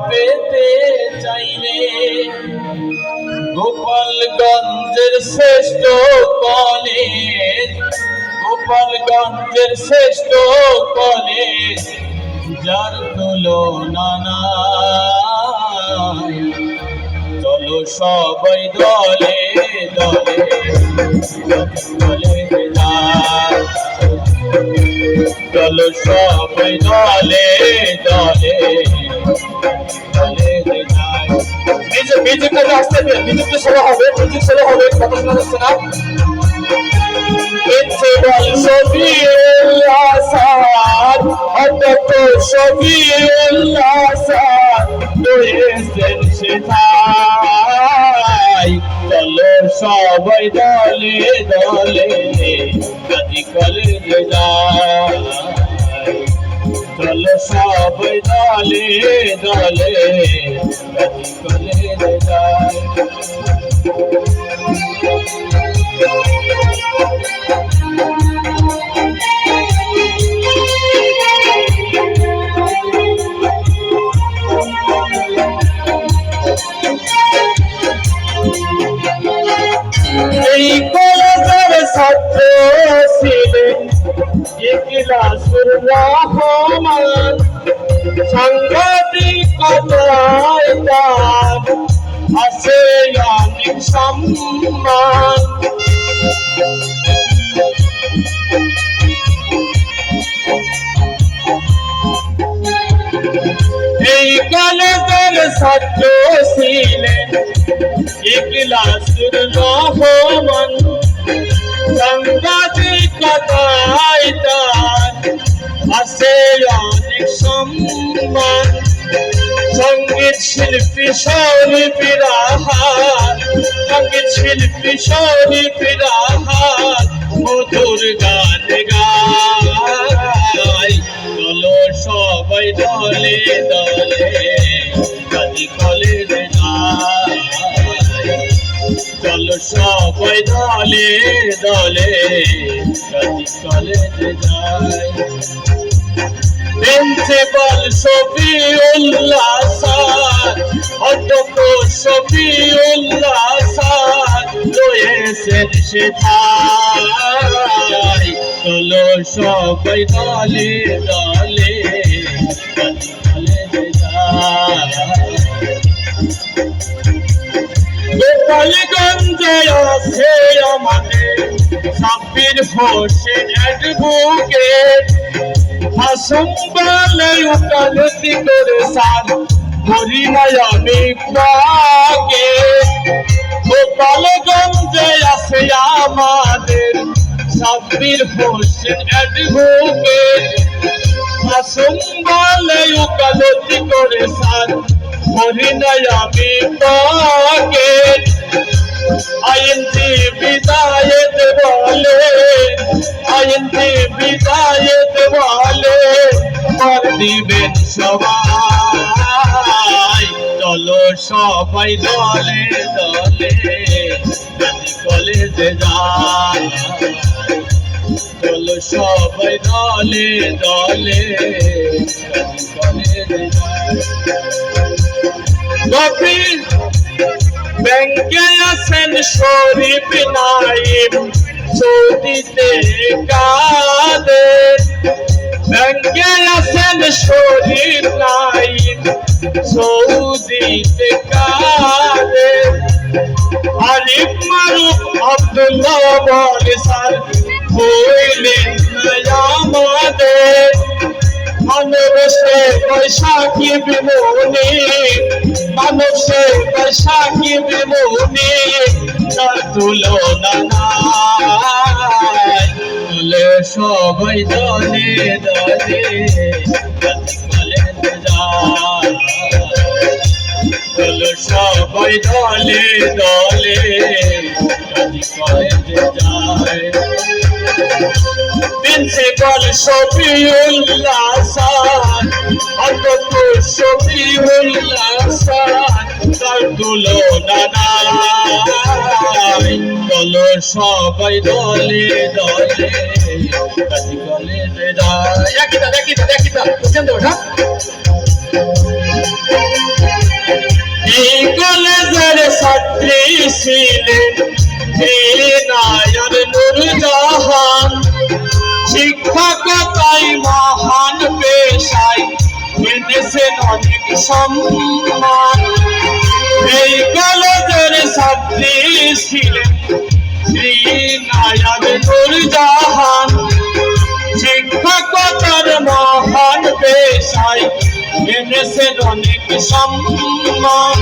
পেতে চাইলে গোপালগঞ্জের শ্রেষ্ঠ কলেজ, গোপালগঞ্জের শ্রেষ্ঠ কলেজ, যার তুলনা নাই। চলো সবাই দলে দলে দলে যাই, চলো সবাই দলে দলে দলে যাই। মিউজিকটা আসতে হবে, মিউজিকটা শুরু হবে, মিউজিক শুরু হবে, কথা শোনা যাচ্ছে না। প্রিন্সিপাল শফিউল্লাহ স্যার, অধ্যক্ষ শফিউল্লাহ স্যার রয়েছেন সেথায়। চলো সবাই দলে দলে গাজী কলেজে যাই, চলো সবাই দলে দলে গাজী কলেজে যাই। এই কলেজের ছাত্র ছিলেন ইখলাসুর রহমান, সাংবাদিকতায় তার আছে অনেক সম্মান। এই কলেজের ছাত্র ছিলেন ইখলাসুর রহমান, সাংবাদিকতায় তার আছে অনেক সম্মান। সঙ্গীত শিল্পী শরীফেরা হাত, সঙ্গীত শিল্পী শরীফেরা হাত মধুর গান গায়। চলো সবাই দলে দলে গাজী কলেজে যাই, চলো সবাই দলে দলে গাজী কলেজে যাই। প্রিন্সিপাল শফিউল্লাহ স্যার, অধ্যক্ষ শফিউল্লাহ স্যার রয়েছেন সেথায়। চলো সবাই দলে দলে গাজী কলেজে যাই। গোপালগঞ্জে আছে আমাদের সাব্বির হোসেন অ্যাডভোকেট, হাসম্বালে উকালতি করে স্যার করি নাই আমি পাকে। গোপালগঞ্জে আছে আমাদের সাব্বির হোসেন অ্যাডভোকেট, হাসম্বালে উকালতি করে স্যার করি নাই আমি পাকে। আইনজীবী জায়েদ বলে, আইনজীবী জায়েদ বলে কর দিবেন সবাই। চলো সবাই দলে দলে গাজী কলেজে যাই, চলো সবাই দলে দলে গাজী কলেজে যাই। গভীর ব্যাংকে আছেন শরীফ নাইম, সৌদিতে কাদের। ব্যাংকে আছেন শরীফ নাইম, সৌদিতে কাদের। আরিফ মারুফ আব্দুল্লাহ বলে স্যার হইলেন আমাদের। মানব সে বৈশাখী বিমুনি, মানব সে বৈশাখী বিমুনি, তার তুলনা নাই। চলো সবাই দলে দলে গাজী কলেজে যাই, চলো সবাই দলে দলে গাজী কলেজে যাই। প্রিন্সিপাল শফিউল্লাহ স্যার, অধ্যক্ষ শফিউল্লাহ স্যার তার তুলনা নাই। চলো সবাই দলে দলে গাজী কলেজে যাই। দেখিতা দেখিতা দেখিতা বুঝছেন তো ওটা। ছিলেন এনায়ার নূরজাহান শিক্ষকতাই মহান পেশায় এনেছেন অনেক সম্মান এই কলেজের ছাত্রী ছিলেন এনায়ার নূরজাহান শিক্ষকতার মহান পেশায় এনেছেন অনেক সম্মান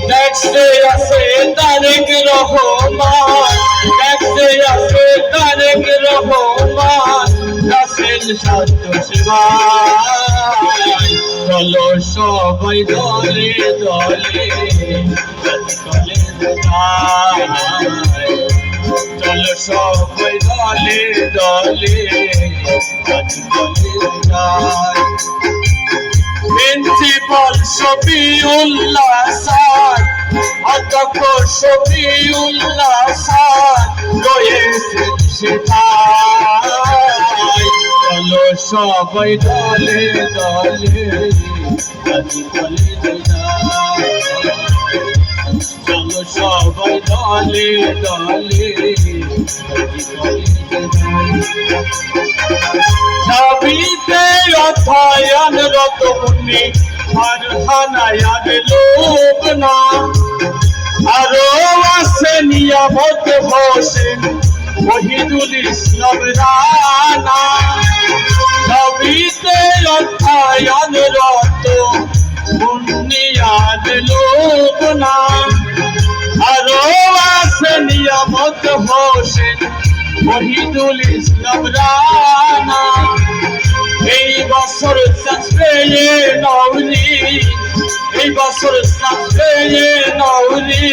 দেখতে আছে তারেক রহমান দেখতে আছে তারেক রহমান রাসেল ছাত্র সেবায় চলো সবাই দলে দলে চলো সবাই দলে দলে প্রিন্সিপাল শফিউল্লাহ স্যার অধ্যক্ষ শফিউল্লাহ স্যার রয়েছেন সেটাই চলো সবাই দলে দলে চলো সবাই দলে দলে নবীতে অধ্যয়নরত মুনি ফারহানায়ার লোক না আরো আছে নিয়ামত হোসেন ওহিদুল ইসলাম রানা নবীতে অধ্যয়নরত মুনিয়ার লোক না আরো আছে নিয়ামত হোসেন ওহিদুল ইসলাম রানা এই বছর চাষে নৌরি এই বছর চাষে নৌরি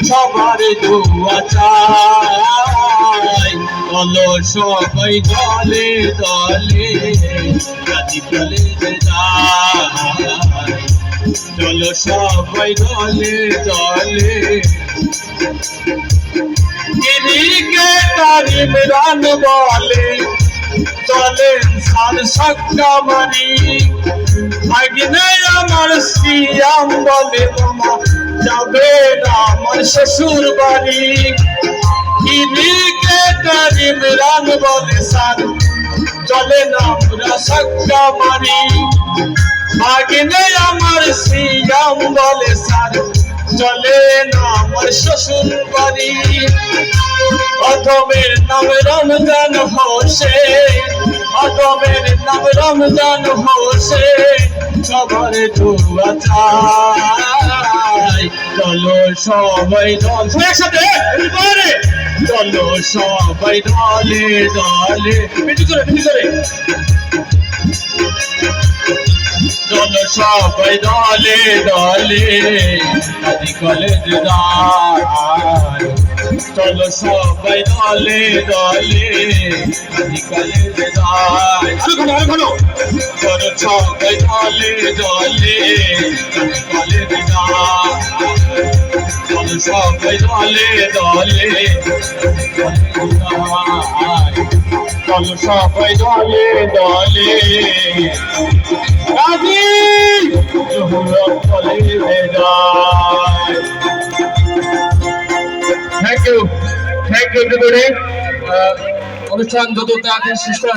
সবার দোয়া চাই চলো সবাই দলে দলে গাজীপুরে যাই চলো সবাই দলে দলে ক্রিকেটার ইমরান বলে চলেন সার সাক্কা মারি ভাগ্নে আমার সিয়াম বলে মামা যাবে না আমার শ্বশুর বাড়ি ক্রিকেটার ইমরান বলে স্যার চলেন আমরা সাক্কা মারি ভাগ্নে আমার সিয়াম বলে স্যার চলে না আমার শ্বশুর বাড়ি অধমের নাম রমজান হোসেন অধমের নাম রমজান হোসেন সবার দোয়া চাই চলো সবাই দল একসাথে চলো সবাই দলে দলে বেশি করে চলো সবাই দলে দলে কলেজ যায় চলো সবাই দলে দলে কলেজ যায় চলো সবাই দলে দলে কলেজ যায় চলো সবাই দলে দলে চলো সবাই দলে দলে Thank you everybody. অনুষ্ঠান যত তাড়াতাড়ি শেষ করা